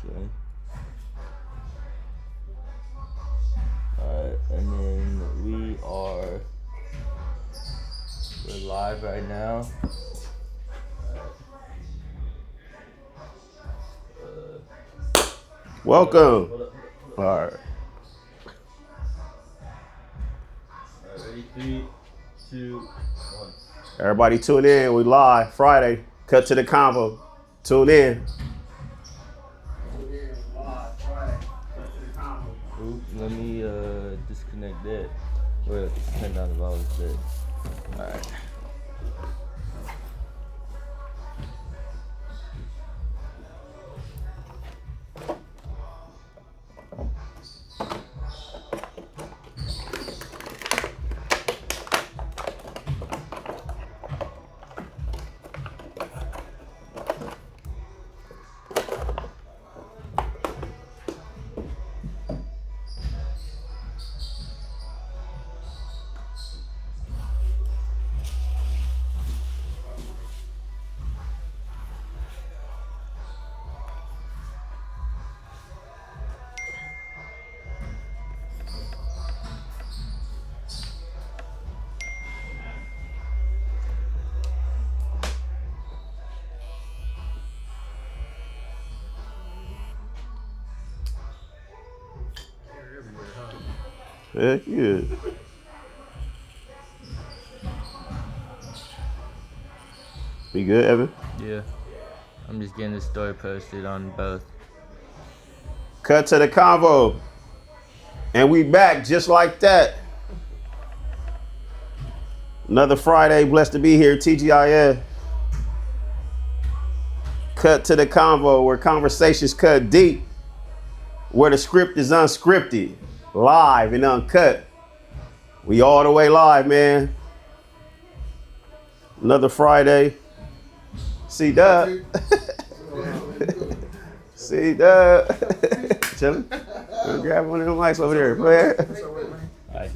Okay. Alright, and then we're live right now. Welcome. All right. Ready? 3, 2, 1. Everybody tune in. We live Friday. Cut to the convo. Tune in. Ooh, let me disconnect that. Well, $10 is dead. Alright. Heck yeah. You good, Evan? Yeah. I'm just getting the story posted on both. Cut to the convo. And we back just like that. Another Friday. Blessed to be here. TGIF. Cut to the convo, where conversations cut deep, where the script is unscripted, live and uncut. We all the way live, man. Another Friday. See Dub. See Dub. Chillin'. Grab one of them mics over there. Go ahead. Alright,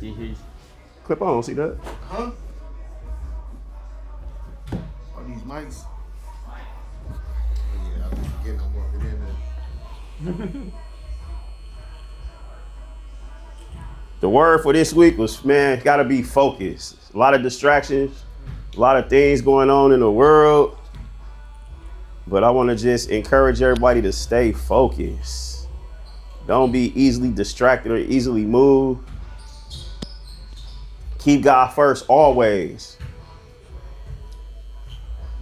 Clip on, see that? Huh? Are these mics? Yeah, I'm just getting them working in there. The word for this week was, man, gotta be focused. A lot of distractions, a lot of things going on in the world. But I wanna just encourage everybody to stay focused. Don't be easily distracted or easily moved. Keep God first always.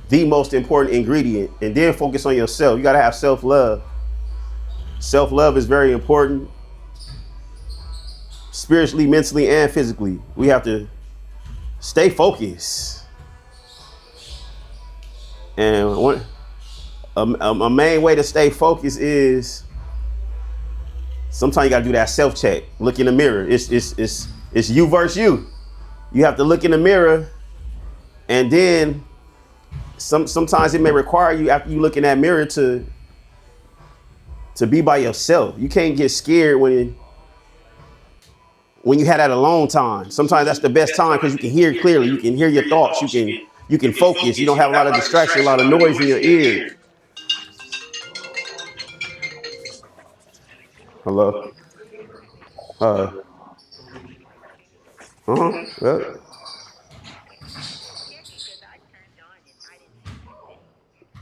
The most important ingredient. And then focus on yourself. You gotta have self-love. Self-love is very important. Spiritually, mentally, and physically. We have to stay focused. And a main way to stay focused is sometimes you gotta do that self-check. Look in the mirror. It's you versus you. You have to look in the mirror, and then sometimes it may require you, after you look in that mirror, to be by yourself. You can't get scared when you had that alone time. Sometimes that's the best time because you can hear clearly. You can hear your thoughts. You can focus. You don't have a lot of distraction, a lot of noise in your ear. Hello. Yeah.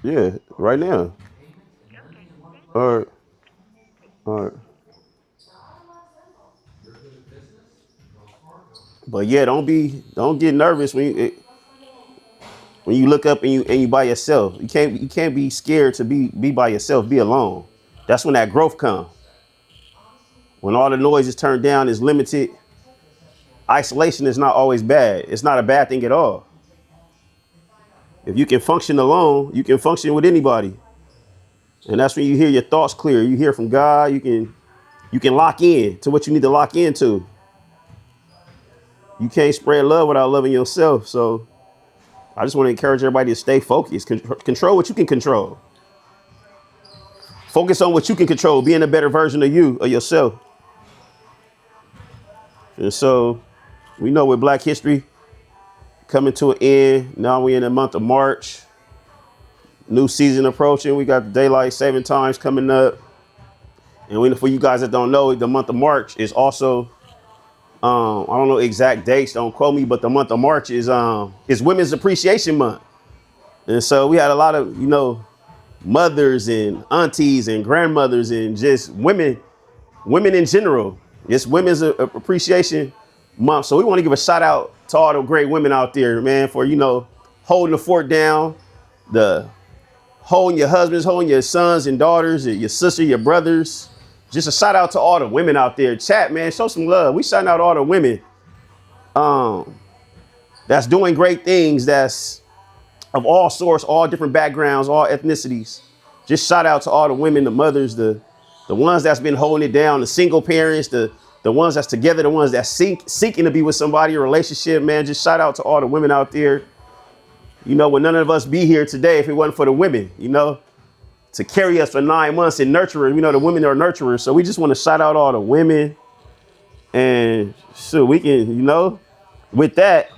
Yeah, right now. All right. All right. But yeah, don't get nervous when you look up and you by yourself. You can't be scared to be by yourself, be alone. That's when that growth comes. When all the noise is turned down, is limited. Isolation is not always bad. It's not a bad thing at all. If you can function alone, you can function with anybody. And that's when you hear your thoughts clear. You hear from God. You can lock in to what you need to lock into. You can't spread love without loving yourself. So I just want to encourage everybody to stay focused. Control what you can control. Focus on what you can control. Being a better version of you, of yourself. And so we know with Black History coming to an end, now we're in the month of March. New season approaching. We got the daylight saving times coming up. And for you guys that don't know, the month of March is also, I don't know exact dates, don't quote me, but the month of March is Women's Appreciation Month. And so we had a lot of, mothers and aunties and grandmothers and just women in general. It's Women's Appreciation Month. So we want to give a shout out to all the great women out there, man, for, holding the fort down, holding your husbands, holding your sons and daughters, your sister, your brothers. Just a shout out to all the women out there. Chat, man, show some love. We shouting out all the women that's doing great things, that's of all sorts, all different backgrounds, all ethnicities. Just shout out to all the women, the mothers, the ones that's been holding it down, the single parents, the ones that's together, the ones that's seeking to be with somebody, a relationship, man. Just shout out to all the women out there. Would none of us be here today if it wasn't for the women, to carry us for 9 months and nurture us. The women are nurturers. So we just want to shout out all the women. And so we can, with that,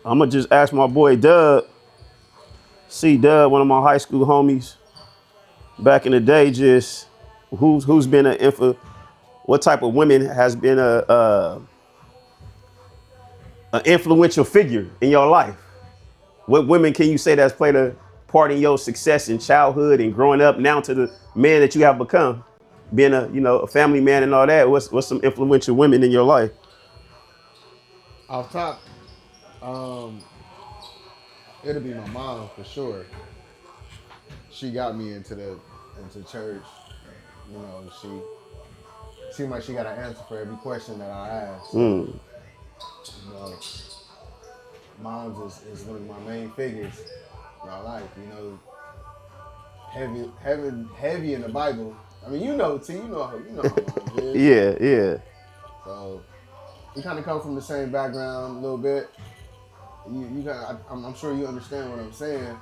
I'm going to just ask my boy Dub, Dub, one of my high school homies back in the day, just who's been what type of women has been an influential figure in your life? What women can you say that's played a part in your success in childhood and growing up now to the man that you have become, being a family man and all that? What's some influential women in your life? Off top, it'll be my mom for sure. She got me into church. She seemed like she got an answer for every question that I asked. Mom's is one of my main figures in my life. Heavy in the Bible. I mean, T, you know how mom is. Yeah. So we kind of come from the same background a little bit. I'm sure you understand what I'm saying.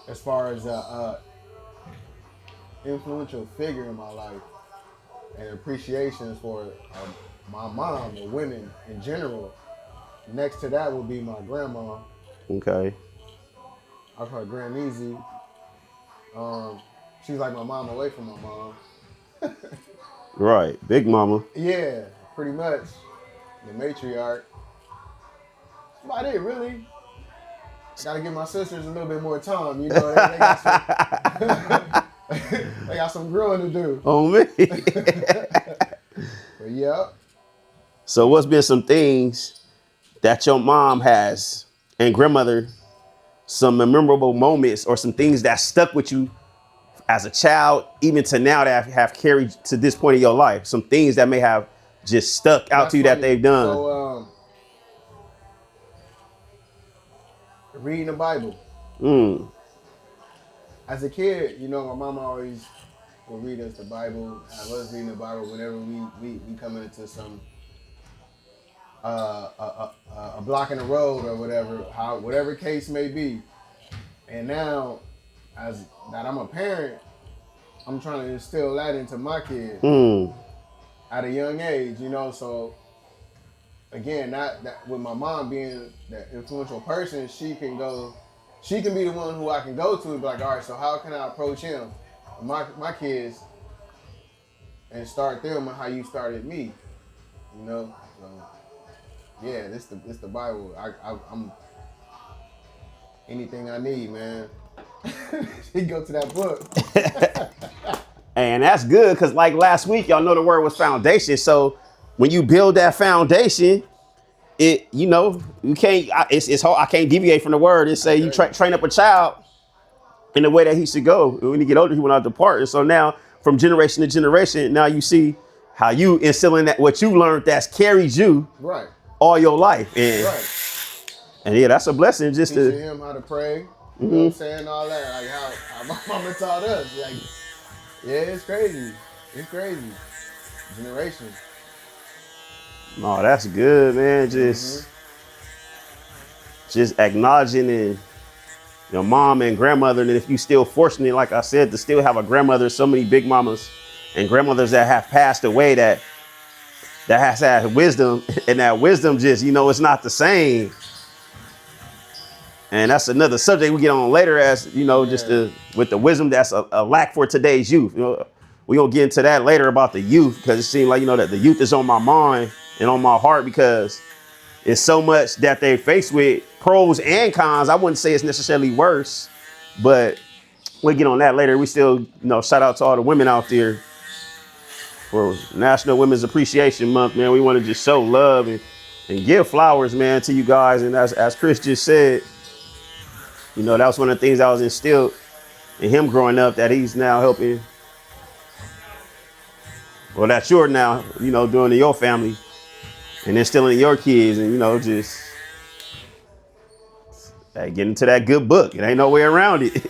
As far as influential figure in my life and appreciation for my mom or women in general. Next to that would be my grandma. Okay. I call her Grandmeezy. She's like my mom away from my mom. Right, big mama. Yeah, pretty much. The matriarch. That's about it, really. Gotta give my sisters a little bit more time, they got they got some growing to do. Oh, me. But yeah. So what's been some things that your mom has and grandmother, some memorable moments or some things that stuck with you as a child, even to now, that have carried to this point in your life? Some things that may have just stuck out to you that they've done. So, reading the Bible. As a kid, my mama always would read us the Bible. I was reading the Bible whenever we come into some a block in the road or whatever case may be. And now, as that I'm a parent, I'm trying to instill that into my kids at a young age. So again, that with my mom being that influential person, she can be the one who I can go to and be like, all right, so how can I approach him, my kids, and start them how you started me, So, yeah, this the Bible. I'm anything I need, man. He go to that book. And that's good, because like last week, y'all know the word was foundation. So when you build that foundation, you can't, it's hard. I can't deviate from the word. It say you train up a child in the way that he should go. When he get older, he will not depart. And so now from generation to generation, now you see how you instilling that what you learned that's carried you right all your life. And, right. And yeah, that's a blessing just teaching to him how to pray. You know what I'm saying? All that. Like how my mama taught us. Like, yeah, it's crazy. It's crazy. Generation. Oh, that's good, man. Just acknowledging and your mom and grandmother, and if you still fortunate, like I said, to still have a grandmother, so many big mamas and grandmothers that have passed away that has had wisdom, and that wisdom just, it's not the same. And that's another subject we get on later, as just with the wisdom that's a lack for today's youth. we're going to get into that later about the youth, because it seems like, you know, that the youth is on my mind and on my heart, because it's so much that they face with, pros and cons. I wouldn't say it's necessarily worse, but we'll get on that later. We still, you know, shout out to all the women out there for National Women's Appreciation Month, man. We want to just show love and give flowers, man, to you guys. And as Chris just said, you know, that was one of the things that was instilled in him growing up, that he's now helping, well, that you're now, you know, doing to your family and instilling in your kids, and, you know, just get into that good book. It ain't no way around it.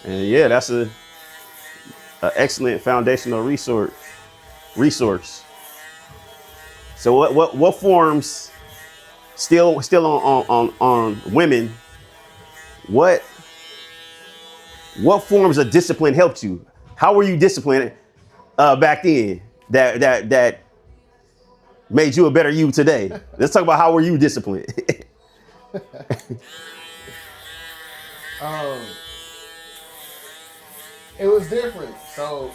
And yeah, that's a excellent foundational resource. So what forms still on women? What forms of discipline helped you? How were you disciplined back then that made you a better you today? Let's talk about how were you disciplined. It was different. So,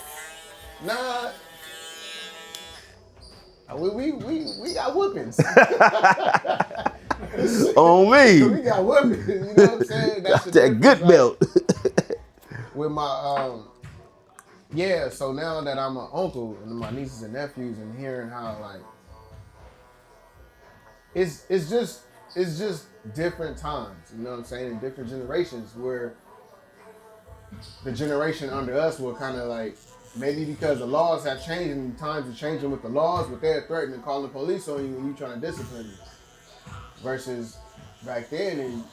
we got whoopings. On me. We got whoopings. You know what I'm saying? That's that good belt. With my yeah. So now that I'm an uncle and my nieces and nephews, and hearing how like it's just different times. You know what I'm saying? In different generations, where the generation under us will kind of like, maybe because the laws have changed and times are changing with the laws, but they're threatening and calling the police on you when you're trying to discipline them. Versus back then, and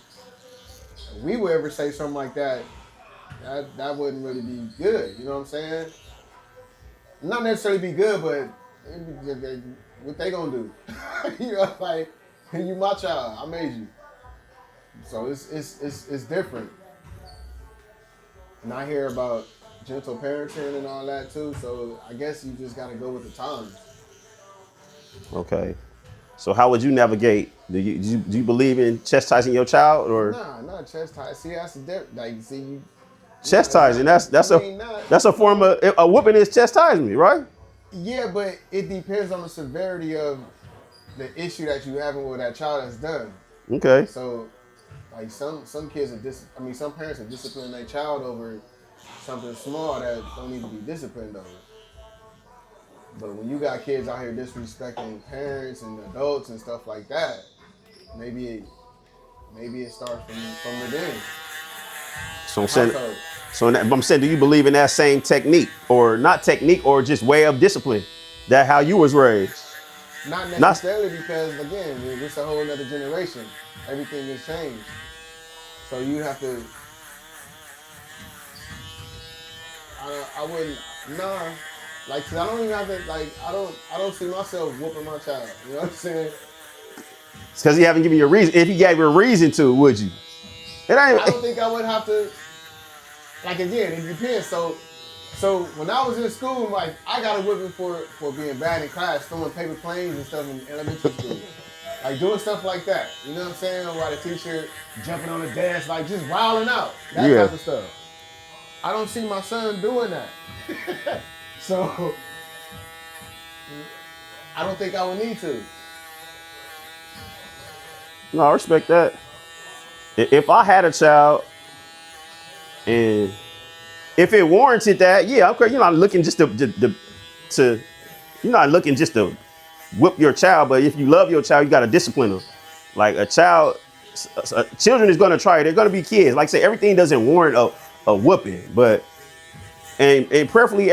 if we would ever say something like that, that wouldn't really be good. You know what I'm saying? Not necessarily be good, but what they gonna do? You know, like, you my child, I made you. So it's different. And I hear about gentle parenting and all that too. So I guess you just gotta go with the times. Okay. So how would you navigate? Do you believe in chastising your child, or? Nah, not chastising. See, that's the difference. Like, see, you chastising. That's a form of a whooping is chastisement, right? Yeah, but it depends on the severity of the issue that you having with that child has done. Okay. So, like some kids are some parents are disciplining their child over something small that don't need to be disciplined over. But when you got kids out here disrespecting parents and adults and stuff like that, maybe it starts from within. So I'm saying, do you believe in that same technique, or not technique, or just way of discipline, that how you was raised? Not necessarily, because again, it's a whole other generation. Everything has changed. So you have to. I wouldn't. Nah. Like, cause I don't even have to. Like, I don't see myself whooping my child. You know what I'm saying? It's because he haven't given you a reason. If he gave you a reason to, would you? I don't think I would have to. Like, again, it depends. So when I was in school, like, I got a whipping for being bad in class, throwing paper planes and stuff in elementary school. Like, doing stuff like that. You know what I'm saying? Or the teacher jumping on the desk, like, just wilding out. That type of stuff. I don't see my son doing that. So, I don't think I would need to. No, I respect that. If I had a child, and if it warranted that, yeah, okay, you're not looking just to you're not looking just to whip your child, but if you love your child, you got to discipline them. Like children is going to try it. They're going to be kids. Like I say, everything doesn't warrant a whooping, but and prayerfully,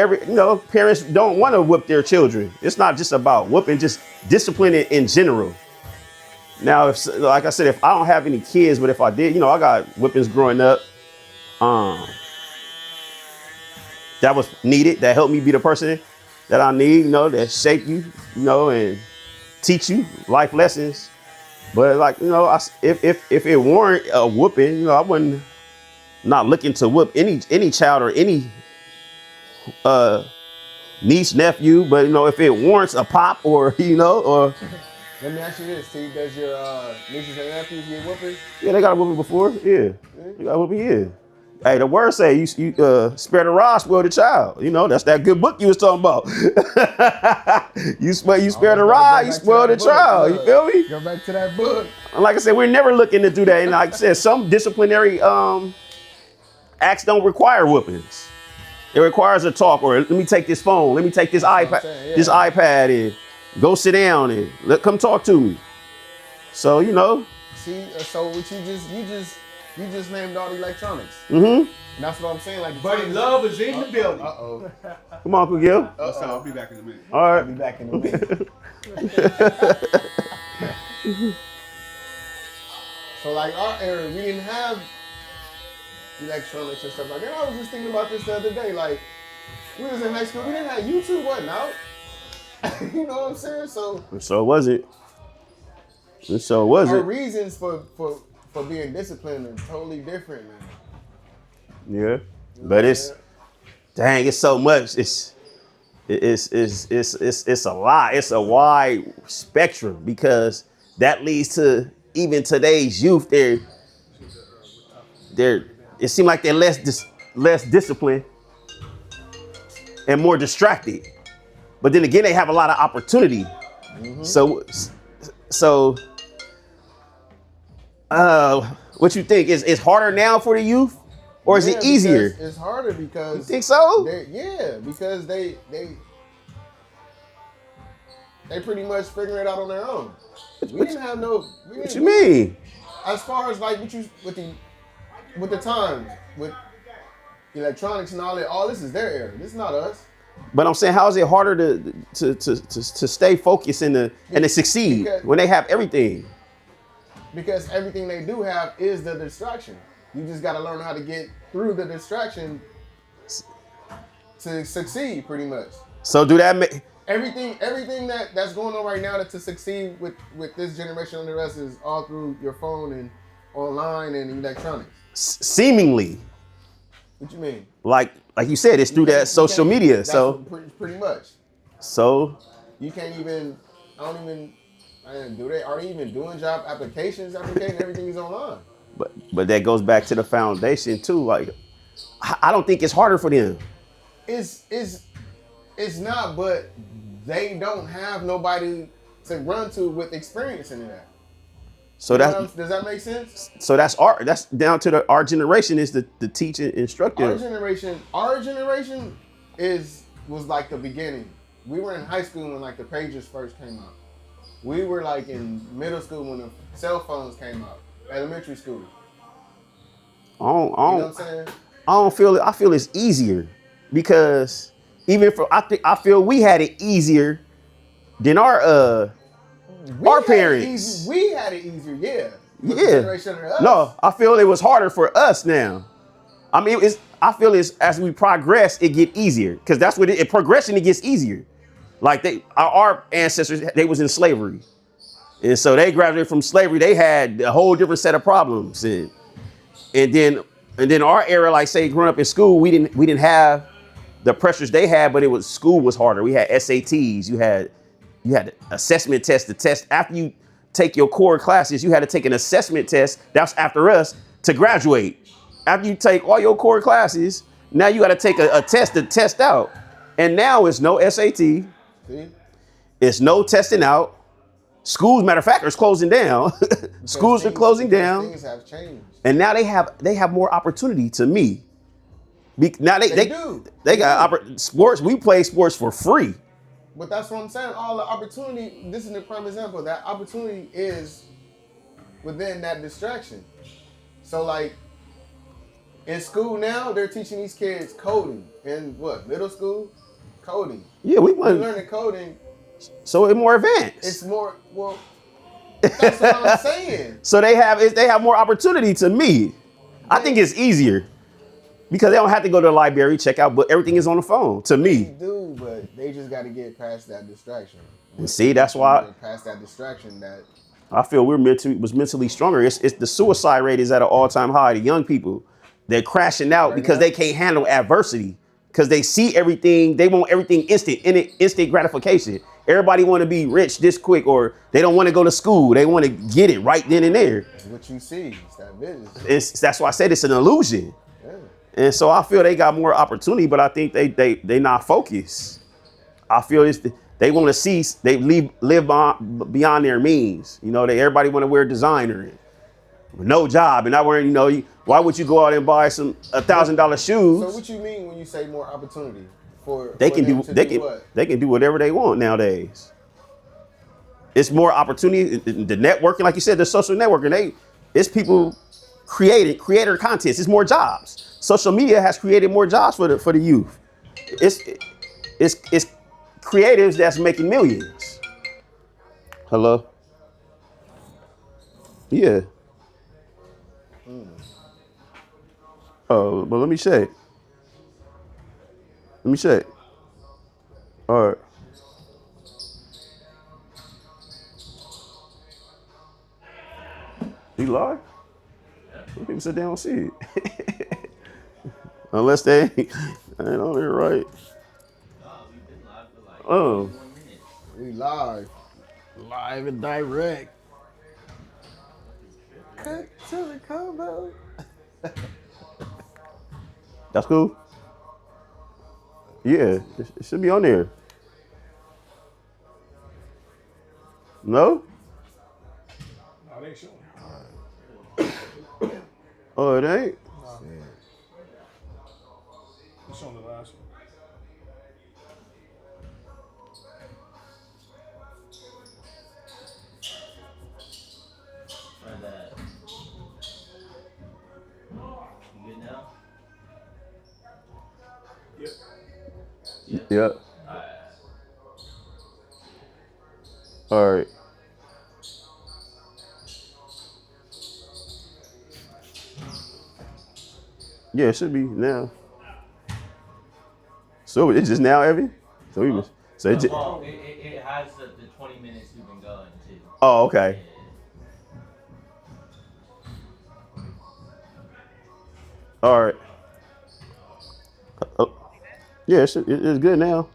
parents don't want to whip their children. It's not just about whooping, just discipline in general. Now, like I said, if I don't have any kids, but if I did, I got whippings growing up. That was needed. That helped me be the person that I need, that shape you, and teach you life lessons. But if it weren't a whooping, I wouldn't not looking to whoop any child or any niece, nephew. But if it warrants a pop or or. Let me ask you this, Steve. Does your nieces and nephews get whooping? Yeah, they got a whooping before. Yeah, they got a whooping. Yeah. Hey, the word say you spare the rod, spoil the child. You know, that's that good book you was talking about. you spare the rod, you spoil the child. You feel me? Go back to that book. Like I said, we're never looking to do that. And like I said, some disciplinary acts don't require whoopings. It requires a talk, or let me take this phone, let me take this iPad and go sit down and come talk to me. So, you know. See, so what you just named all the electronics. Mm-hmm. And that's what I'm saying. Like, Buddy Love is in the building. Uh-oh. Come on, Uncle Gil. I'll be back in a minute. All right. I'll be back in a minute. So like our era, we didn't have electronics and stuff like that. I was just thinking about this the other day. Like, we was in high school, we didn't have YouTube, wasn't out. You know what I'm saying? So it wasn't. So it wasn't. Our reasons for being disciplined are totally different, man. Yeah. But it's so much. It's a lot. It's a wide spectrum, because that leads to even today's youth. It seems like they're less disciplined and more distracted. But then again, they have a lot of opportunity. Mm-hmm. So what you think is harder now for the youth, or is it easier? It's harder because you think so? Because they pretty much figure it out on their own. What you mean? As far as like with the times, with electronics and all this is their era. This is not us. But I'm saying, how is it harder to stay focused and to succeed when they have everything? Because everything they do have is the distraction. You just got to learn how to get through the distraction to succeed, pretty much. So do that make everything that's going on right now to succeed with this generation under us is all through your phone and online and electronics. Seemingly. What you mean? Like you said, it's through that social media. So pretty much. So you can't even. I don't even. Are they even doing job applications? Everything is online. But that goes back to the foundation too. Like, I don't think it's harder for them. It's not, but they don't have nobody to run to with experience in that. So does that make sense? So that's down to our generation is the teaching instructor. Our generation was like the beginning. We were in high school when like the pagers first came out. We were like in middle school when the cell phones came out. Elementary school. You know what I'm saying? I feel it's easier, because I feel we had it easier than our parents. We had it easier, yeah. Yeah. No, I feel it was harder for us now. I mean, I feel it's as we progress, it get easier, because that's what progression, it gets easier. Like our ancestors, they was in slavery. And so they graduated from slavery. They had a whole different set of problems. And then our era, like say growing up in school, we didn't have the pressures they had, but school was harder. We had SATs, you had assessment tests to test. After you take your core classes, you had to take an assessment test. That's after us to graduate. After you take all your core classes, now you got to take a test to test out. And now it's no SAT. See? It's no testing out. Schools, matter of fact, are closing down. Schools are closing down. Things have changed. And now they have more opportunity to me. Now they got sports. We play sports for free. But that's what I'm saying. All the opportunity, this is a prime example. That opportunity is within that distraction. So like in school now, they're teaching these kids coding. In what, middle school? Coding. Yeah, we're learning coding. So it's more advanced. It's more, well, that's what I'm saying. So they have more opportunity to me. I think it's easier, because they don't have to go to the library, check out, but everything is on the phone to me. They do, but they just got to get past that distraction. And see, that's why past that distraction, that I feel was mentally stronger. It's the suicide rate is at an all-time high. The young people, they're crashing out because they can't handle adversity, because they see everything. They want everything instant gratification. Everybody want to be rich this quick, or they don't want to go to school. They want to get it right then and there. That's what you see. It's that business. That's why I said it's an illusion. Yeah. And so I feel they got more opportunity, but I think they not focused. I feel they want to see they live beyond their means. You know, everybody want to wear designer with no job and not wearing. You know, why would you go out and buy some $1,000 shoes? So what you mean when you say more opportunity for They for can them do to they do can what? they can do whatever they want nowadays. It's more opportunity. The networking, like you said, the social networking. It's people creator content. It's more jobs. Social media has created more jobs for the youth. It's creatives that's making millions. Hello. Yeah. Oh, but let me check. All right. You live? Some people said they don't see it. Unless they ain't on there right. Oh. We live and direct. Cut to the Convo. That's cool. Yeah, it should be on there. No? No, they showing. Oh, it ain't? It's showing the last one. You good now? Yep. Yep. All right. Yeah, it should be now. So it's just now, Evie? So it Well, it has the 20 minutes we've been going too. Oh, okay. All right. Yeah, it's good now.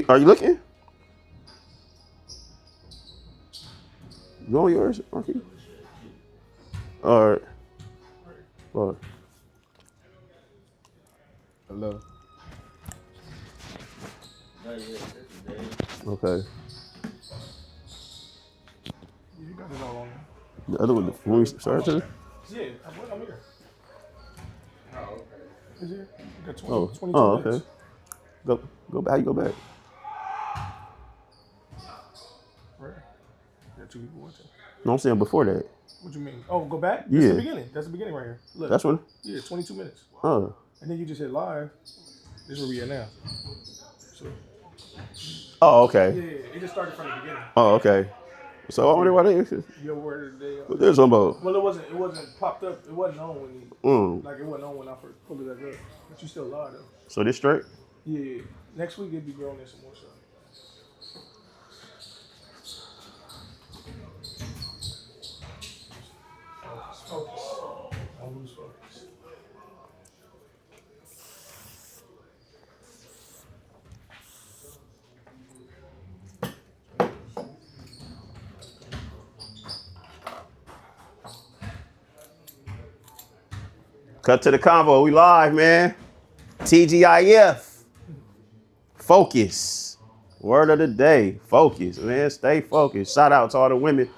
Are you looking? Go on yours, Marky. All right. All right. Hello. Okay. You got it all on there. The other one, when we start to? Yeah, I'm here. Oh, okay. Is here? You got 20, Oh, 22 oh, minutes. okay. Go back. How you go back? Right. You got two people watching. No, I'm saying before that. What you mean? Oh, go back? Yeah. That's the beginning. That's the beginning right here. Look. That's one. Yeah, 22 minutes. Oh. And then you just hit live. This is where we are now. So, Oh, okay. yeah, it just started from the beginning. Oh, okay. So I wonder why they. Your word of the day. What there's something about? Well, it wasn't popped up. It wasn't on when Mm. it wasn't on when I first pulled it back up. But you still live though. So this straight? Yeah. Next week it'll be growing in some more stuff. Focus. Don't lose focus. Cut to the convo. We live, man. TGIF. Focus. Word of the day. Focus, man. Stay focused. Shout out to all the women.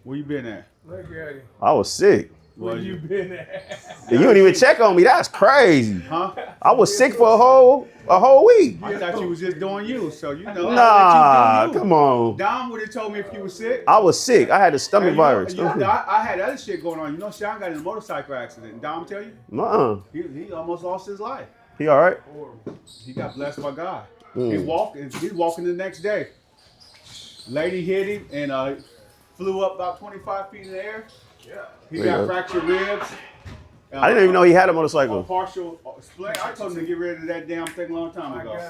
Where you been at? Look at it. I was sick. Where you been at? You didn't even check on me. That's crazy. Huh? I was sick for a whole week. I thought you was just doing you, so you know. Nah, come on. Dom would have told me if you was sick. I was sick. I had the stomach virus. I had other shit going on. You know, Sean got in a motorcycle accident. Dom tell you? Nuh-uh. He almost lost his life. He all right? He got blessed by God. He's walking the next day. Lady hit him and flew up about 25 feet in the air. Yeah. He got fractured ribs. I didn't even know he had a motorcycle. Partial split. I told him to get rid of that damn thing a long time ago.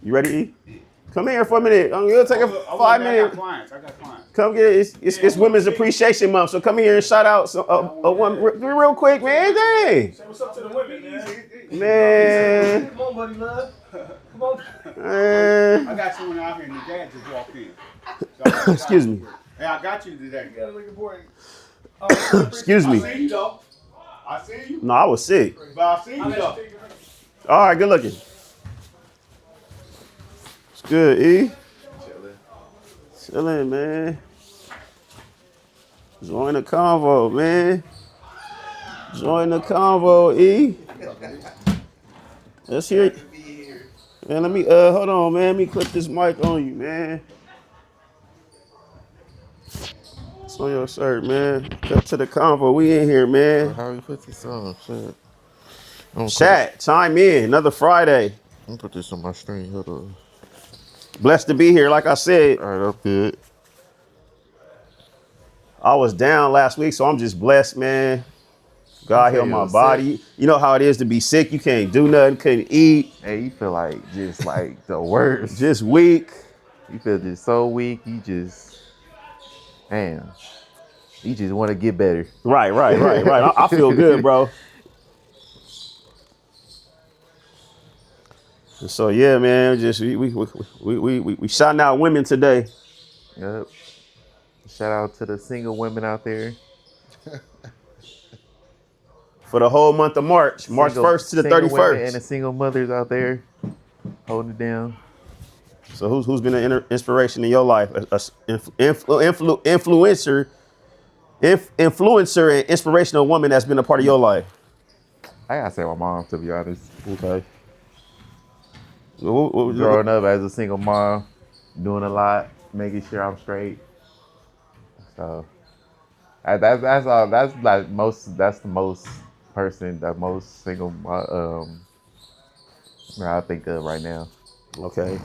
You ready, E? Come here for a minute. It'll take a 5 minutes. I got clients. Come get it. It's Women's Appreciation Month, so come here and shout out one real quick, man. Dang. Say what's up to the women, man. Man. Come on, buddy, love. Come on. Man. I got someone out here and the dad just walked in. So Excuse me. Hey, I got you today. You gotta look important. Excuse I me. see you though. I see you. No, I was sick. But I see you though. All right, good looking. It's good, E. Chilling, man. Join the convo, man. Join the convo, E. Let's hear it. Man, let me hold on, man. Let me clip this mic on you, man. It's on your shirt, man. Cut to the convo. We in here, man. How you put this on? Shit. Chat, chime in. Another Friday. I'm gonna put this on my screen. Hold on. Blessed to be here. Like I said, All right, I'm good. I was down last week, so I'm just blessed, man. God healed my body. You know how it is to be sick. You can't do nothing, couldn't eat. Hey, you feel like just like the worst. Just weak. You feel just so weak. You just, damn. You just want to get better. Right. I feel good, bro. So yeah, man, just we shouting out women today. Yep. Shout out to the single women out there. For the whole month of March, March 1st to the Single women and the 31st. single mothers out there holding it down. So who's been an inspiration in your life? Influencer and inspirational woman that's been a part of your life. I gotta say my mom, to be honest. Okay. Growing up as a single mom, doing a lot, making sure I'm straight. So that's all. That's like most. That's the most single. I think of right now. Okay.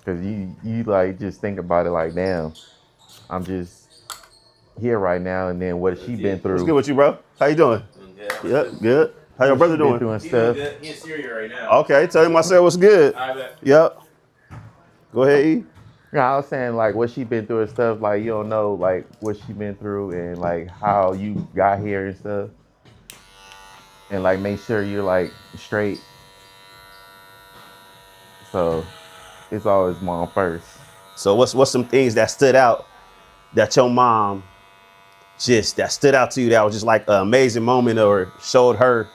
Cause you like just think about it like, damn, I'm just here right now, and then what has she been through? What's good with you, bro? How you doing? Yep, good. How your brother doing? Doing stuff. He in Syria right now. Okay, tell him I said what's good. I bet. Yep. Go ahead, E. Yeah, I was saying like what she been through and stuff. Like you don't know like what she been through and like how you got here and stuff, and like make sure you're like straight. So it's always mom first. So what's some things that stood out that your mom that stood out to you that was just like an amazing moment or showed her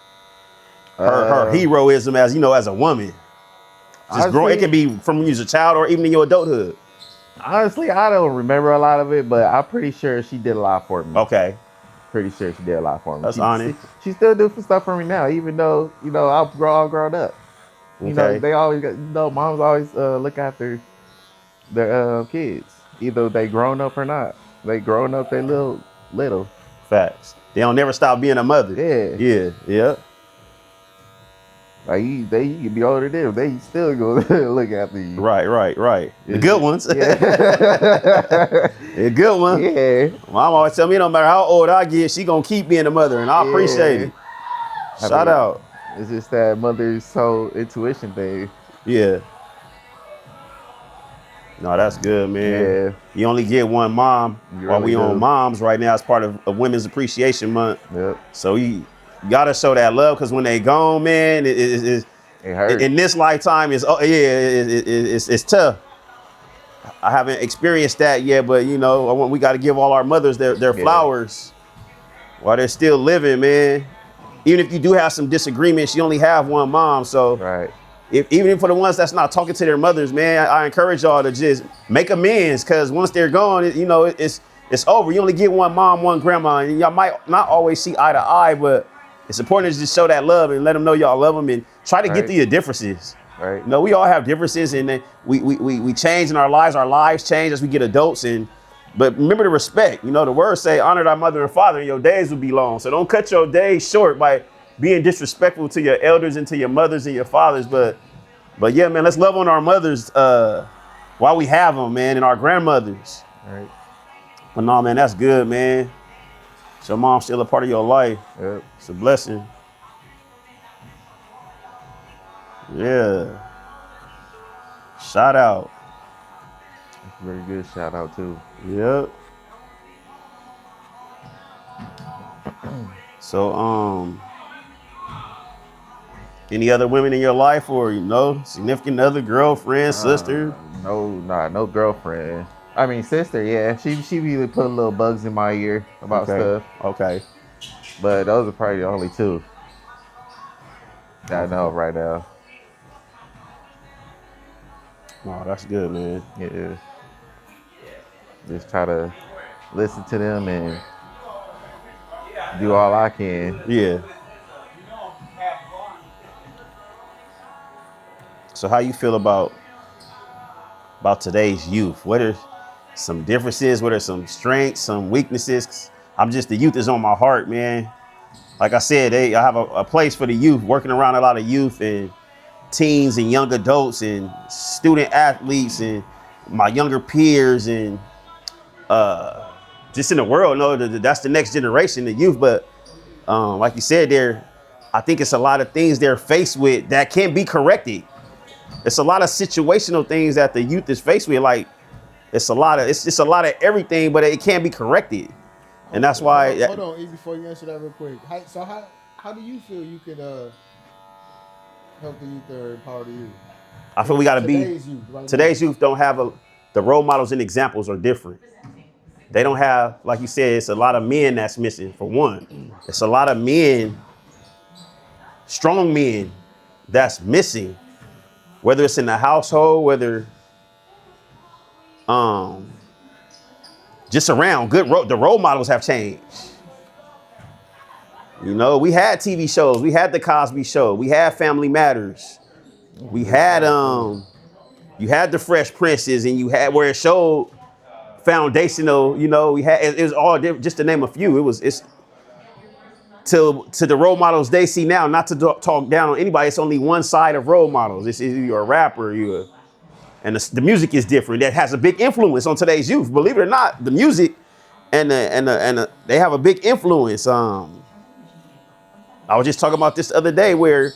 heroism as as a woman? Just growing, it can be from when you was a child or even in your adulthood. Honestly, I don't remember a lot of it, but I'm pretty sure she did a lot for me. Okay. Pretty sure she did a lot for me. That's honest. She still do some stuff for me now, even though, I'm all grown up. You know, they always got, moms always look after their kids. Either they grown up or not. They grown up, they little. Facts. They don't never stop being a mother. Yeah. Like you can be older than them, they still gonna look after you. Right. The good ones. Yeah. The good one. Yeah. Mom always tell me no matter how old I get, she gonna keep being a mother, and I appreciate it. Shout out. It's just that mother's soul intuition thing. Yeah. No, that's good, man. Yeah. You only get one mom while we really on moms right now as part of Women's Appreciation Month. Yep. So you gotta show that love because when they gone, man, it hurts. in this lifetime it's tough. I haven't experienced that yet, but we got to give all our mothers their flowers while they're still living, man. Even if you do have some disagreements, you only have one mom, so right. Even for the ones that's not talking to their mothers, man, I encourage y'all to just make amends because once they're gone, it's over. You only get one mom, one grandma, and y'all might not always see eye to eye, but it's important to just show that love and let them know y'all love them and try to get through your differences. Right. We all have differences, and then we change in our lives change as we get adults, but remember to respect. The words say, honor thy mother and father, and your days will be long. So don't cut your days short by being disrespectful to your elders and to your mothers and your fathers. But yeah, man, let's love on our mothers while we have them, man, and our grandmothers. All right. But no, man, that's good, man. Your mom's still a part of your life. Yep. It's a blessing. Yeah. Shout out. That's a very good shout out too. Yep. So, any other women in your life or, significant other, girlfriend, sister? No girlfriend. I mean, sister, yeah. She really put little bugs in my ear about stuff. Okay. But those are probably the only two that I know of right now. Oh, that's good, man. Yeah. Just try to listen to them and do all I can. Yeah. So how you feel about today's youth? What are some differences? What are some strengths, some weaknesses? The youth is on my heart, man. Like I said, I have a place for the youth, working around a lot of youth and teens and young adults and student athletes and my younger peers and just in the world. No, that's the next generation, the youth. But like you said there, I think it's a lot of things they're faced with that can't be corrected. It's a lot of situational things that the youth is faced with. Like it's just a lot of everything, but it can't be corrected. And that's why. Hold on, E, before you answer that real quick. How do you feel you could help the youth or empower the youth? I feel we got to be. Today's youth don't have the role models and examples are different. They don't have, like you said, it's a lot of men that's missing, for one. It's a lot of men, strong men, that's missing. Whether it's in the household, whether just around the role models have changed. You know, we had TV shows, we had the Cosby Show, we had Family Matters, we had you had the Fresh Princes, and you had where it showed foundational. You know, it was all different, just to name a few. It's to the role models they see now. Not to talk down on anybody. It's only one side of role models. It's either you're a rapper, and the music is different. That has a big influence on today's youth. Believe it or not, the music and they have a big influence. I was just talking about this the other day where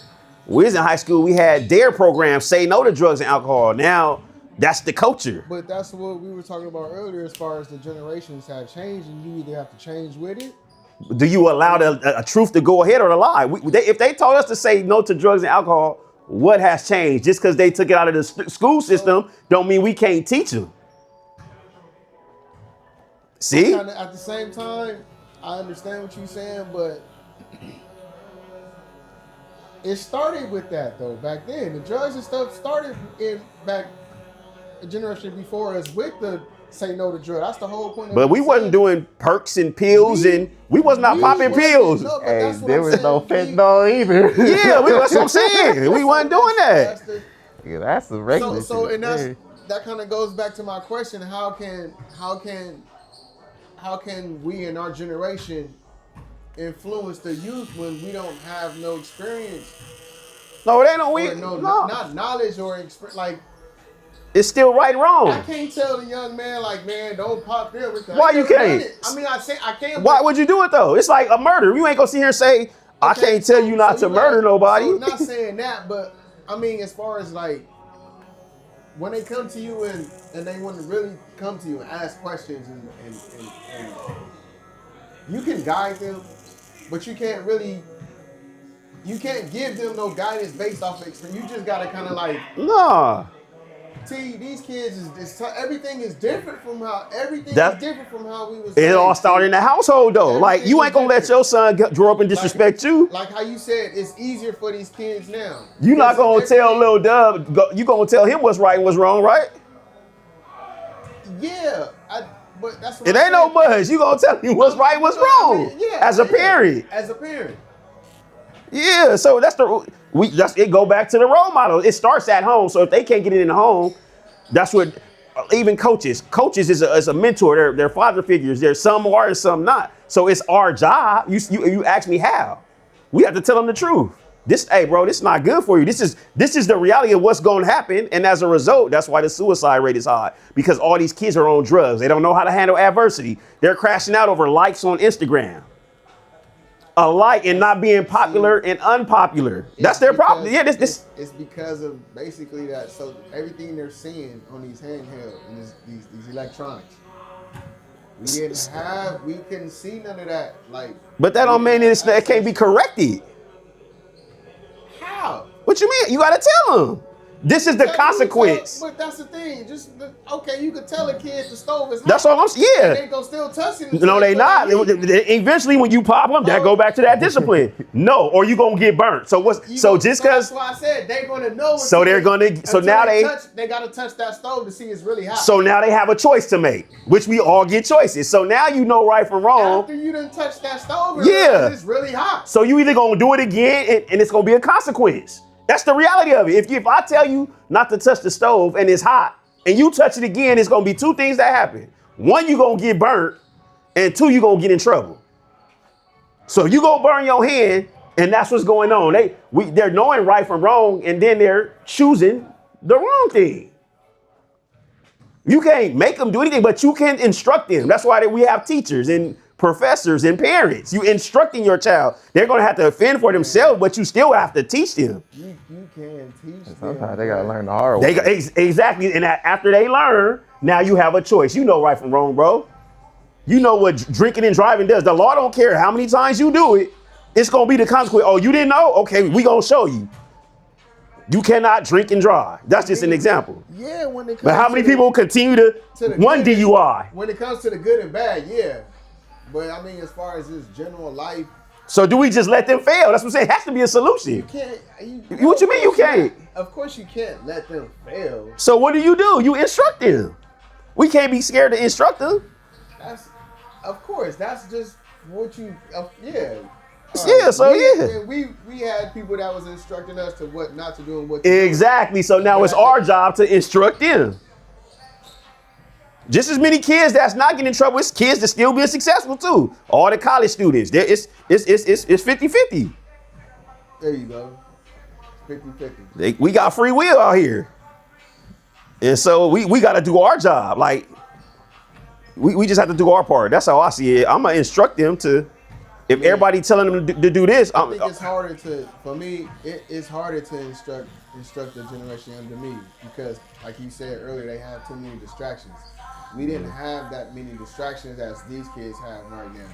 we was in high school. We had DARE programs, say no to drugs and alcohol. Now that's the culture. But that's what we were talking about earlier, as far as the generations have changed, and you either have to change with it. Do you allow a truth to go ahead or the lie? If they told us to say no to drugs and alcohol, what has changed? Just because they took it out of the school system, don't mean we can't teach them. See? At the same time, I understand what you're saying, but it started with that though. Back then, the drugs and stuff started back a generation before us with the say no to drugs. That's the whole point. But we wasn't doing perks and pills, and we was not popping pills. No, hey, there was no fentanyl either. Yeah, that's what I'm saying. We wasn't doing that. That's the regular. So and that kind of goes back to my question: How can we in our generation influence the youth when we don't have no experience? No, they don't. Not knowledge or experience. Like, it's still right and wrong. I can't tell the young man, like, man, don't pop pills. Why you can't? I mean, I can't. Why would you do it though? It's like a murder. You ain't gonna sit here and say, I can't tell you not to murder nobody. So not saying that, but I mean, as far as like, when they come to you and they want to really come to you and ask questions and you can guide them, but you can't give them no guidance based off of experience. You just gotta kind of like, nah. These kids everything is different from how we was. It all started in the household though. Like, you ain't gonna let your son grow up and disrespect you. Like how you said, it's easier for these kids now. You not gonna tell Lil Dub, you gonna tell him what's right and what's wrong, right? Yeah, but that's what it ain't no buzz. You gonna tell him what's right, what's wrong. Yeah, as a parent. Yeah, so it go back to the role model. It starts at home. So if they can't get it in the home, that's what even coaches is a mentor. They're father figures. There's some are and some not. So it's our job. You ask me how. We have to tell them the truth. Hey bro, this is not good for you. This is the reality of what's going to happen. And as a result, that's why the suicide rate is high, because all these kids are on drugs. They don't know how to handle adversity. They're crashing out over likes on Instagram. A like and not being popular and unpopular. That's their problem. Yeah, this. It's because of basically that. So everything they're seeing on these handheld and these electronics, we couldn't see none of that. Like, but that don't mean it can't be corrected. How? What you mean? You gotta tell them. This is the consequence. But that's the thing. Okay, you could tell a kid the stove is hot. That's all I'm saying. Yeah. They gonna still touch it. No, they not. Eventually, when you pop them, that go back to that discipline. No, or you gonna get burnt. So what's so just because? That's why I said they're gonna know. So they're gonna. So now they gotta touch that stove to see it's really hot. So now they have a choice to make, which we all get choices. So now you know right from wrong. After you done touch that stove, it's really hot. So you either gonna do it again, and it's gonna be a consequence. That's the reality of it. If I tell you not to touch the stove and it's hot, and you touch it again, it's gonna be two things that happen. One, you gonna get burnt, and two, you gonna get in trouble. So you gonna burn your hand, and that's what's going on. They're knowing right from wrong, and then they're choosing the wrong thing. You can't make them do anything, but you can instruct them. That's why we have teachers and professors and parents. You instructing your child. They're going to have to offend for themselves, but you still have to teach them. You can teach them. Sometimes they got to learn the hard way. Exactly. And after they learn, now you have a choice. You know right from wrong, bro. You know what drinking and driving does. The law don't care how many times you do it. It's going to be the consequence. Oh, you didn't know? Okay, we going to show you. You cannot drink and drive. That's just an example. Yeah, when it comes but how many people continue to one DUI? When it comes to the good and bad, yeah. But I mean, as far as this general life. So do we just let them fail? That's what I'm saying. It has to be a solution. You can't. What you mean you can't? Of course you can't let them fail. So what do? You instruct them. We can't be scared to instruct them. Of course, that's just what you, yeah. We had people that was instructing us to what not to do and what to do. Exactly. So now it's our job to instruct them. Just as many kids that's not getting in trouble, it's kids that still being successful too. All the college students, it's 50-50. There you go. 50-50. We got free will out here. And so we got to do our job. Like, we just have to do our part. That's how I see it. I'm going to instruct them to, if everybody telling them to do this. I think it's harder to, for me, it's harder to instruct the generation under me because, like you said earlier, they have too many distractions. We didn't have that many distractions as these kids have right now.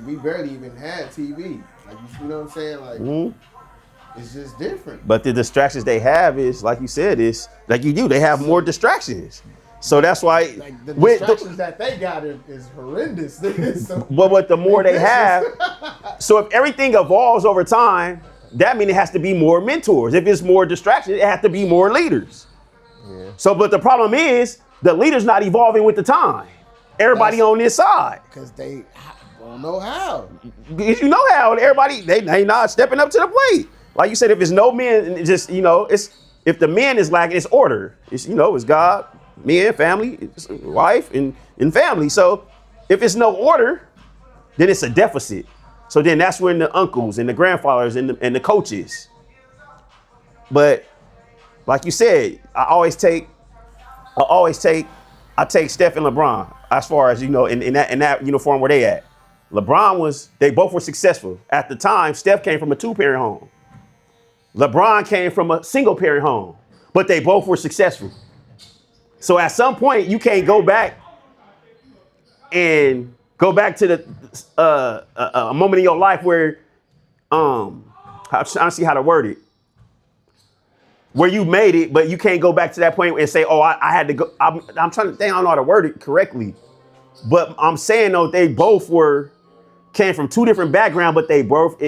We barely even had TV. Like, you know what I'm saying? Like, it's just different. But the distractions they have is, like you said, is like you do. They have more distractions. So that's why like the distractions that they got is horrendous. But the more they have, so if everything evolves over time, that means it has to be more mentors. If it's more distractions, it has to be more leaders. Yeah. So, but the problem is the leaders not evolving with the time. Everybody on this side. Because they don't know how. Because you know how. Everybody, they not stepping up to the plate. Like you said, if it's no men, it's just, it's if the men is lacking, it's order. It's, it's God, men, family, it's wife, and family. So if it's no order, then it's a deficit. So then that's when the uncles and the grandfathers and the coaches. But like you said, I take Steph and LeBron as far as, in that uniform where they at. They both were successful. At the time, Steph came from a 2-parent home. LeBron came from a single-parent home, but they both were successful. So at some point, you can't go back to a moment in your life where, I'm trying to see how to word it, where you made it, but you can't go back to that point and say, oh, I had to go. I'm trying to think, I don't know how to word it correctly, but I'm saying though, they both came from 2 different backgrounds, but they both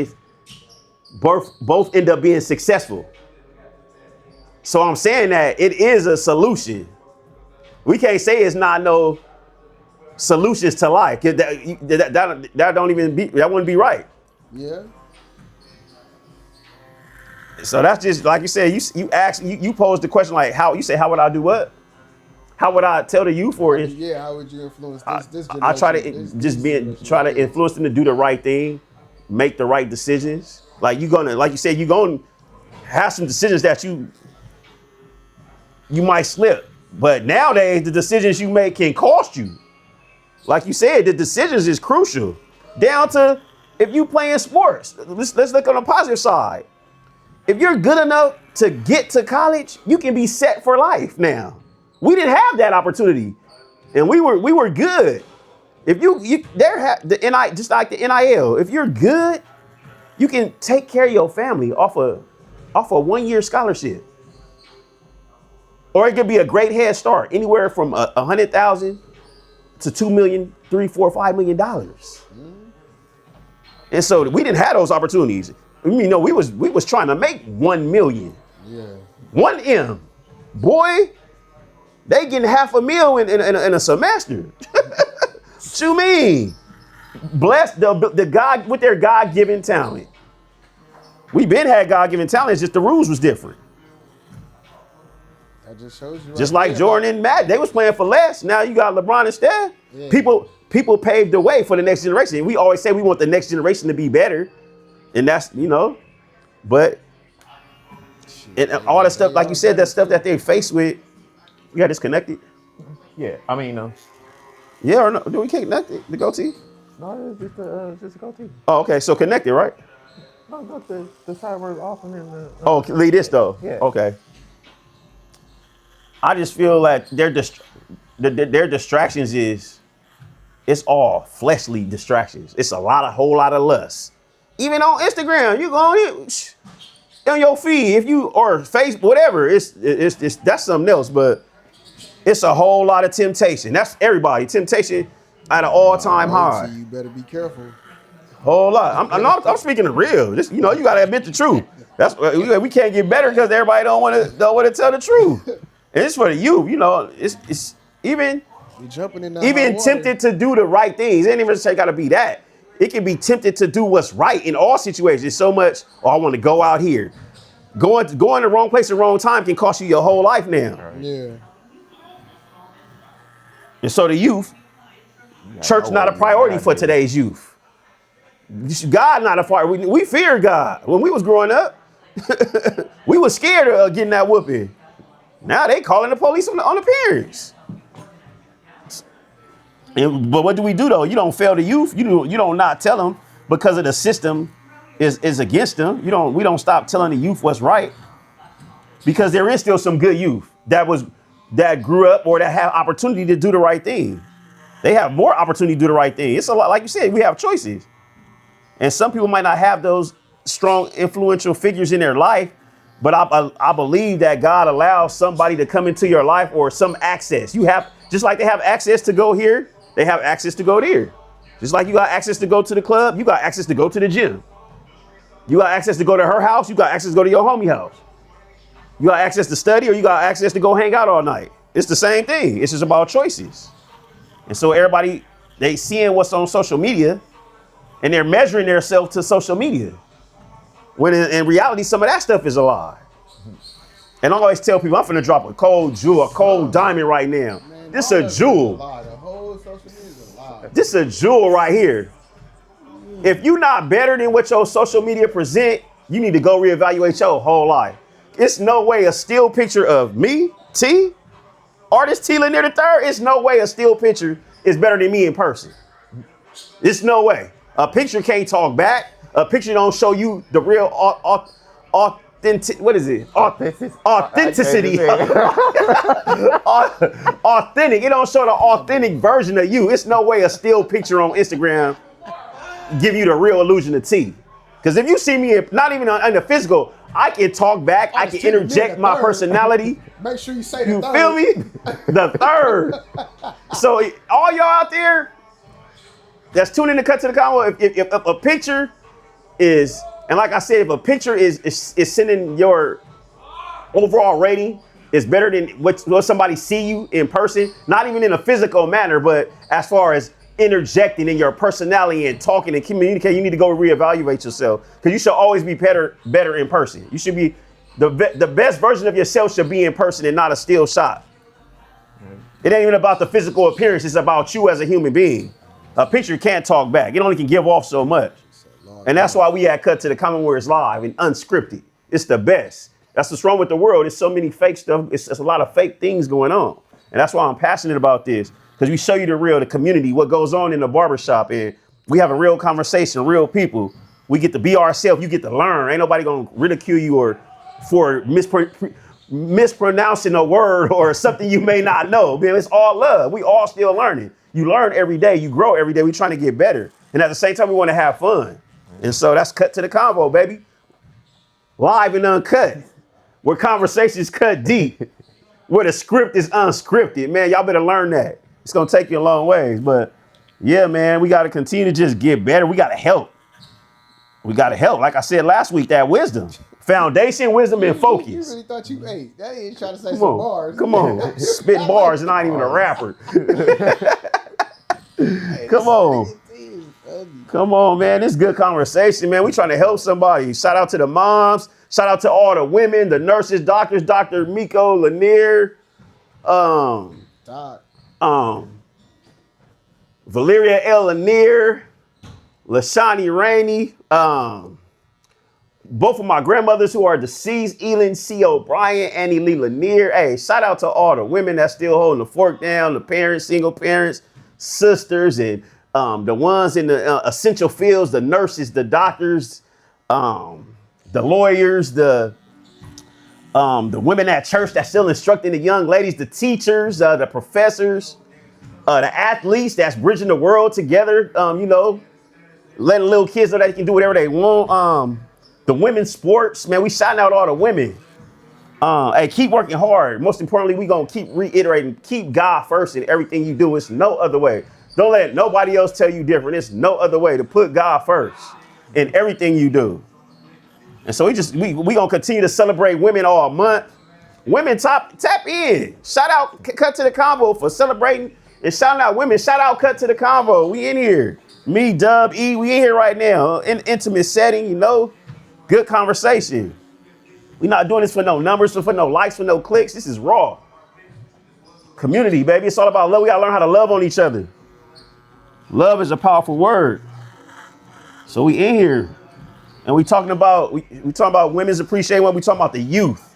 end up being successful. So I'm saying that it is a solution. We can't say it's not no solutions to life. That wouldn't be right. Yeah. So that's just like you said. You posed the question like how would I do what? How would I tell the youth for it? Yeah, how would you influence this generation? I try to try to influence them to do the right thing, make the right decisions. Like you're gonna have some decisions that you might slip. But nowadays, the decisions you make can cost you. Like you said, the decisions is crucial. Down to if you playing sports. Let's look on the positive side. If you're good enough to get to college, you can be set for life now. We didn't have that opportunity, and we were good. If just like the NIL. If you're good, you can take care of your family off of off a 1-year scholarship. Or it could be a great head start, anywhere from $100,000 to $2 million, $3, $4, $5 million. And so we didn't have those opportunities. You know, we was trying to make 1 million. Yeah. 1 M. Boy, they getting $500,000 in a semester. What you mean? Bless the God with their God-given talent. We been had God-given talent, it's just the rules was different. That just shows you. Just like Jordan and Matt, they was playing for less. Now you got LeBron and Steph. Yeah. People paved the way for the next generation. We always say we want the next generation to be better. And that's, you know, but and all that stuff, like you said, that stuff that they faced with, you got disconnected. Yeah, I mean, Yeah or no? Do we can't connect it? The goatee? no, it's just a goatee. Oh, okay. So connected, right? No, got the side where it's off and then the. Oh, leave this though. Yeah. Okay. I just feel like their distractions it's all fleshly distractions. It's whole lot of lust. Even on Instagram, you go on your feed, if you or Facebook, whatever, it's that's something else. But it's a whole lot of temptation. That's everybody. Temptation at an all-time high. You better be careful. Whole lot. I'm speaking the real. Just, you know, you gotta admit the truth. That's we can't get better because everybody don't want to tell the truth. And it's for the youth. You know, it's even Jumping in tempted to do the right things. It ain't even say gotta be that. It can be tempted to do what's right in all situations. So much. Oh, I want to go out here. Going the wrong place at the wrong time can cost you your whole life now. Yeah. And so the youth, church not a priority for today's youth. God not a priority. We fear God. When we was growing up, we was scared of getting that whooping. Now they calling the police on the parents. But what do we do though? You don't fail the youth. You don't not tell them because of the system is against them. We don't stop telling the youth what's right, because there is still some good youth that grew up or that have opportunity to do the right thing. They have more opportunity to do the right thing. It's a lot, like you said, we have choices. And some people might not have those strong, influential figures in their life, but I believe that God allows somebody to come into your life or some access. You have, just like they have access to go here, they have access to go there. Just like you got access to go to the club, you got access to go to the gym. You got access to go to her house, you got access to go to your homie house. You got access to study, or you got access to go hang out all night. It's the same thing. It's just about choices. And so everybody, they seeing what's on social media and they're measuring themselves to social media. When in reality, some of that stuff is a lie. And I always tell people, I'm finna drop a cold jewel, a cold diamond right now. Man, this a jewel. The whole social media is a lie. This is a jewel right here. If you're not better than what your social media present, you need to go reevaluate your whole life. It's no way a still picture of me, T, Artis T. Lanier III, it's no way a still picture is better than me in person. It's no way. A picture can't talk back. A picture don't show you the real authentic. What is it? Authenticity. Authentic. It don't show the authentic version of you. It's no way a still picture on Instagram give you the real illusion of T. Because if you see me, not even in the physical, I can talk back. I can interject my personality. Make sure you say the You third. feel me? The third. So all y'all out there that's tuning to Cut to the Convo, if a picture is, and like I said, if a picture is sending your overall rating is better than what somebody see you in person, not even in a physical manner, but as far as interjecting in your personality and talking and communicating, you need to go reevaluate yourself, because you should always be better in person. You should be the best version of yourself should be in person and not a still shot. It ain't even about the physical appearance. It's about you as a human being. A picture can't talk back. It only can give off so much. And that's why we had Cut to the Convo where it's live and unscripted. It's the best. That's what's wrong with the world. There's so many fake stuff. It's a lot of fake things going on. And that's why I'm passionate about this. Because we show you the real, the community, what goes on in the barbershop. And we have a real conversation, real people. We get to be ourselves. You get to learn. Ain't nobody going to ridicule you or for mispronouncing a word or something you may not know. Man, it's all love. We all still learning. You learn every day. You grow every day. We trying to get better. And at the same time, we want to have fun. And so that's Cut to the Convo, baby. live and uncut, where conversations cut deep, where the script is unscripted. Man, y'all better learn that. It's gonna take you a long ways, but yeah, man, we gotta continue to just get better. We gotta help. We gotta help. Like I said last week, that wisdom, foundation, wisdom, and focus. You really thought you ate? That ain't trying to say Come some on, bars. come on, spit bars, and I ain't even a rapper. Come on. Come on, man. This is good conversation, man. We trying to help somebody. Shout out to the moms. Shout out to all the women, the nurses, doctors, Dr. Miko Lanier, Valeria L. Lanier, Lashani Rainey, both of my grandmothers who are deceased, Elin C. O'Brien, Annie Lee Lanier. Hey, shout out to all the women that still holding the fork down, the parents, single parents, sisters, and the ones in the essential fields, the nurses, the doctors, the lawyers, the women at church that's still instructing the young ladies, the teachers, the professors, the athletes that's bridging the world together, letting little kids know that they can do whatever they want. The women's sports, man, we shouting out all the women. Hey, keep working hard. Most importantly, we gonna keep reiterating, keep God first in everything you do. It's no other way. Don't let nobody else tell you different. It's no other way to put God first in everything you do. And so we gonna continue to celebrate women all month. Women tap in. Shout out CutToTheConvo for celebrating and shouting out women. Shout out CutToTheConvo. We in here. Me, Dub, E, we in here right now. In intimate setting, good conversation. We not doing this for no numbers, for no likes, for no clicks. This is raw. Community, baby. It's all about love. We gotta learn how to love on each other. Love is a powerful word. So we in here. And we talking about women's appreciation. What we talking about the youth.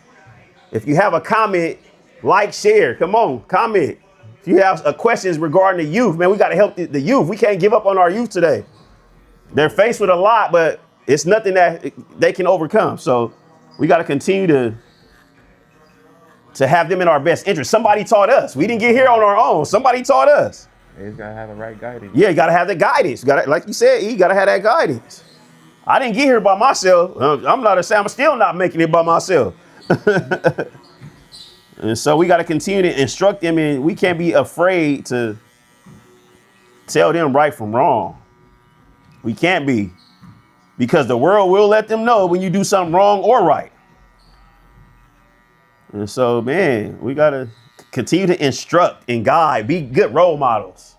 If you have a comment, like, share. Come on, comment. If you have questions regarding the youth, man, we got to help the youth. We can't give up on our youth today. They're faced with a lot, but it's nothing that they can overcome. So we got to continue to have them in our best interest. Somebody taught us. We didn't get here on our own. Somebody taught us. You gotta have the right guidance. Yeah, you gotta have the guidance. Like you said, you gotta have that guidance. I didn't get here by myself. I'm still not making it by myself. And so we got to continue to instruct them, and we can't be afraid to tell them right from wrong. We can't be, because the world will let them know when you do something wrong or right. And so, man, we got to continue to instruct and guide, be good role models.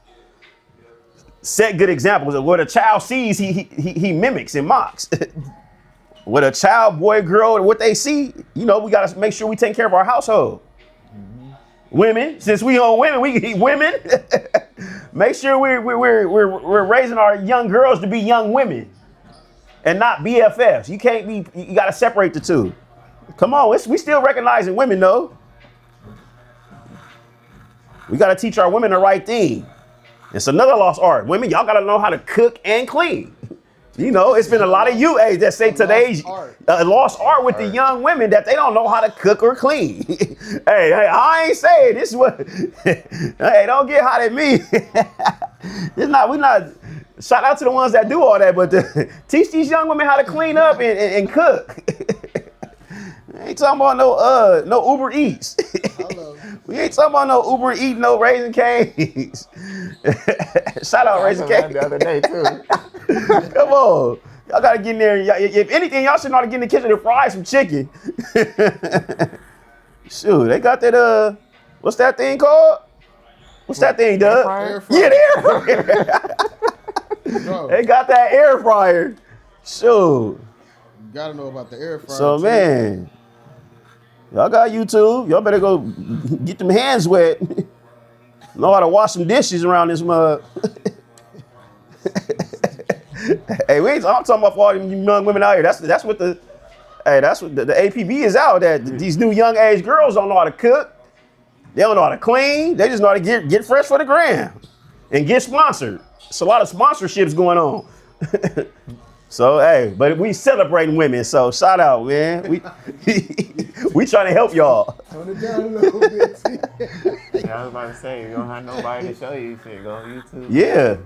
Set good examples of what a child sees, he mimics and mocks. What a child, boy, girl, what they see, we got to make sure we take care of our household. Mm-hmm. Women, since we own women, we eat women. Make sure we're raising our young girls to be young women and not BFFs. You got to separate the two. Come on, we still recognizing women, though. We got to teach our women the right thing. It's another lost art. Women, y'all got to know how to cook and clean. It's been a lot of you that say today's lost art with the young women that they don't know how to cook or clean. hey, I ain't saying this is what. Hey, don't get hot at me. We're not. Shout out to the ones that do all that, but teach these young women how to clean up and cook. Ain't talking about no Uber Eats. We ain't talking about no Uber Eats, no Raising Cane's. Shout out Raising Cane's. The other day too. Come on. Y'all gotta get in there. If anything, y'all should know how to get in the kitchen and fry some chicken. Shoot, they got that, what's that thing called? What's that thing, Doug? Air fryer. Yeah, the air fryer. They got that air fryer. Shoot. You gotta know about the air fryer. So, man, y'all got YouTube. Y'all better go get them hands wet. Know how to wash some dishes around this mug. Hey, I'm talking about for all them young women out here. That's what the APB is out. That these new young age girls don't know how to cook. They don't know how to clean. They just know how to get fresh for the gram and get sponsored. It's a lot of sponsorships going on. So, hey, but we celebrating women. So shout out, man. We trying to help y'all. Tone it down a little bit. I was about to say, you don't have nobody to show you shit. Go on YouTube. Yeah.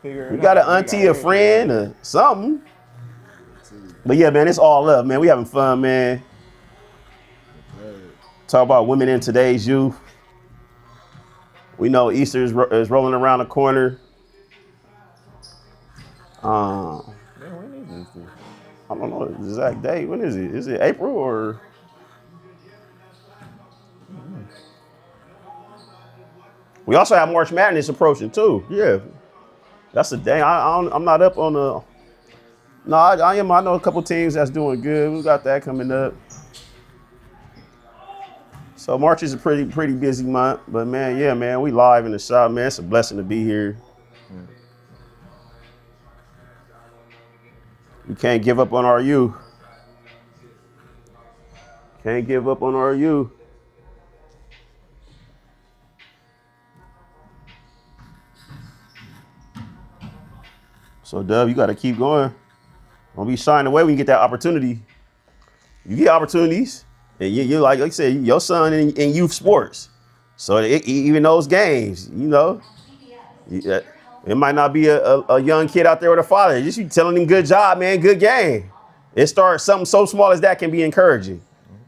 We got an auntie, a friend, or something. But yeah, man, it's all love, man. We having fun, man. Talk about women in today's youth. We know Easter is rolling around the corner. Man, when is this? I don't know the exact date. When is it? Is it April or? We also have March Madness approaching too. Yeah, that's the day. I'm not up on the. No, I am. I know a couple teams that's doing good. We got that coming up. So March is a pretty busy month. But man, yeah, man, we live in the shop, man. It's a blessing to be here. We can't give up on our youth. Can't give up on our youth. So, Dub, you got to keep going. Don't be shying away when you get that opportunity. You get opportunities, and you like I said, your son in youth sports. So even those games, you know, it might not be a young kid out there with a father. Just you telling him, good job, man, good game. It starts something so small as that can be encouraging.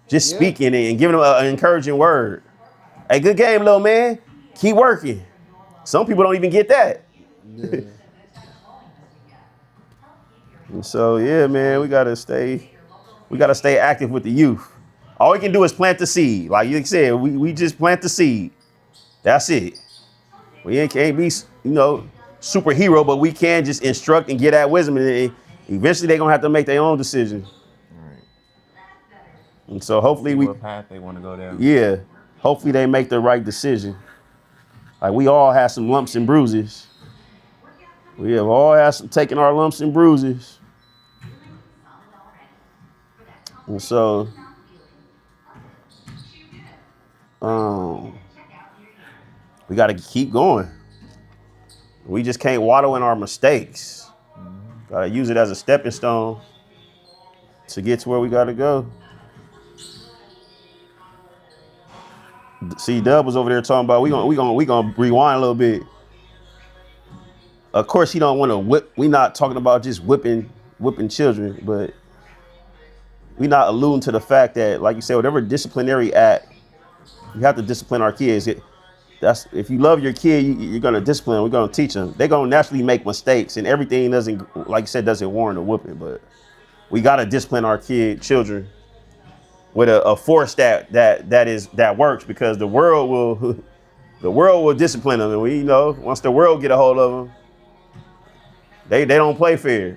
Just speaking and giving him an encouraging word. Hey, good game, little man. Keep working. Some people don't even get that. Yeah. And so, yeah, man, we gotta stay active with the youth. All we can do is plant the seed. Like you said, we just plant the seed. That's it. We can't be, superhero, but we can just instruct and get that wisdom. And eventually they're gonna have to make their own decision. Right. And so hopefully what path they want to go down. Yeah. Hopefully they make the right decision. Like we all have some lumps and bruises. We have all had some taking our lumps and bruises. And so, we got to keep going. We just can't waddle in our mistakes. Got to use it as a stepping stone to get to where we got to go. See, Dub was over there talking about we gonna rewind a little bit. Of course, he don't want to whip. We not talking about just whipping children, but we not alluding to the fact that, like you said, whatever disciplinary act, you have to discipline our kids. That's if you love your kid, you're gonna discipline. We're gonna teach them. They're gonna naturally make mistakes, and everything doesn't, like you said, doesn't warrant a whooping. But we gotta discipline our children with a force that works, because the world will discipline them, and we once the world get a hold of them, they don't play fair.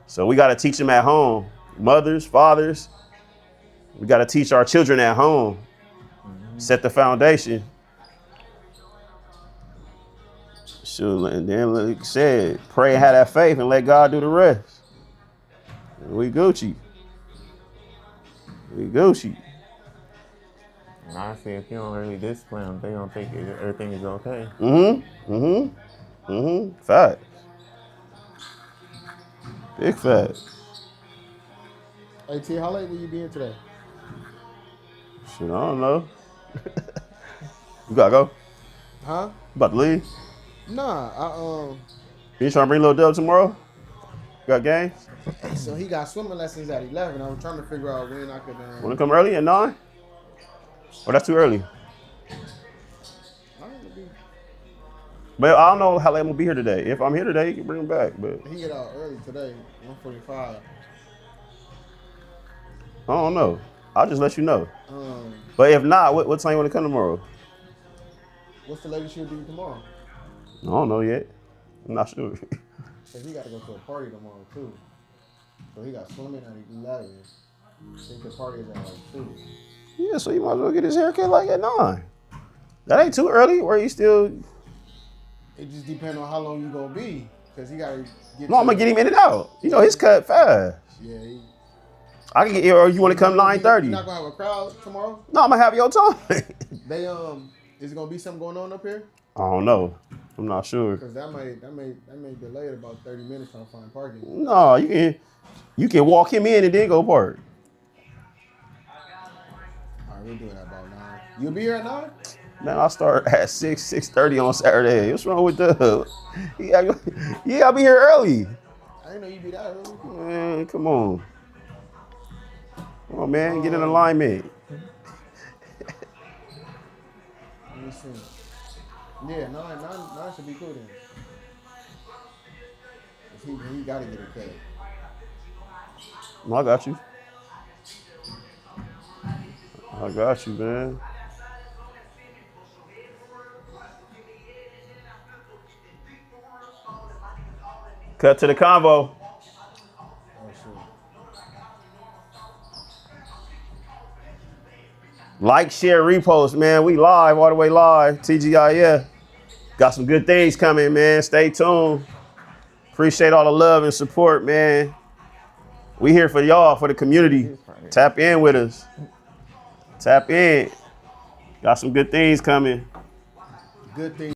So we got to teach them at home. Mothers, fathers, we got to teach our children at home. Set the foundation. Sure, and then like I said, pray and have that faith and let God do the rest. And we Gucci. We Gucci. And honestly, if you don't really discipline them, they don't think everything is okay. Facts. Big facts. Hey T, how late will you be in today? Shit, I don't know. You gotta go? Huh? You about to leave? Nah, You trying to bring Lil Dub tomorrow? Got games? so he got swimming lessons at 11. I was trying to figure out when I could. Want to come early at 9? Or that's too early? But I don't know how late I'm gonna be here today. If I'm here today, you can bring him back. But he get out early today, 1:45. I don't know. I'll just let you know. But if not, what time you want to come tomorrow? What's the latest you'll be tomorrow? I don't know yet. I'm not sure. So he got to go to a party tomorrow too. So he got swimming at 11. I think the party is at like 2. Yeah, so you might as well get his haircut like at 9. That ain't too early. Where you still? It just depends on how long you gonna be, cause he gotta get. No, I'm gonna get him in and out. His cut fast. Yeah. I can get. Or you want to come 9:30? You're not gonna have a crowd tomorrow? No, I'm gonna have your time. They is it gonna be something going on up here? I don't know. I'm not sure. Cause that may delay it about 30 minutes trying to find parking. No, you can walk him in and then go park. All right, we'll do it at about 9. You'll be here at 9? Man, I start at 6:30 on Saturday. What's wrong with Dub? Yeah, I'll be here early. I didn't know you be that early. Man, come on. Come on, man. Get in alignment. Let me see. Yeah, nine should be cool then. He gotta get a cut. I got you. I got you, man. Cut to the convo. Oh shit. Like, share, repost, man. We live, all the way live. TGIF. Got some good things coming, man. Stay tuned. Appreciate all the love and support, man. We here for y'all, for the community. Tap in with us. Tap in. Got some good things coming. Good thing.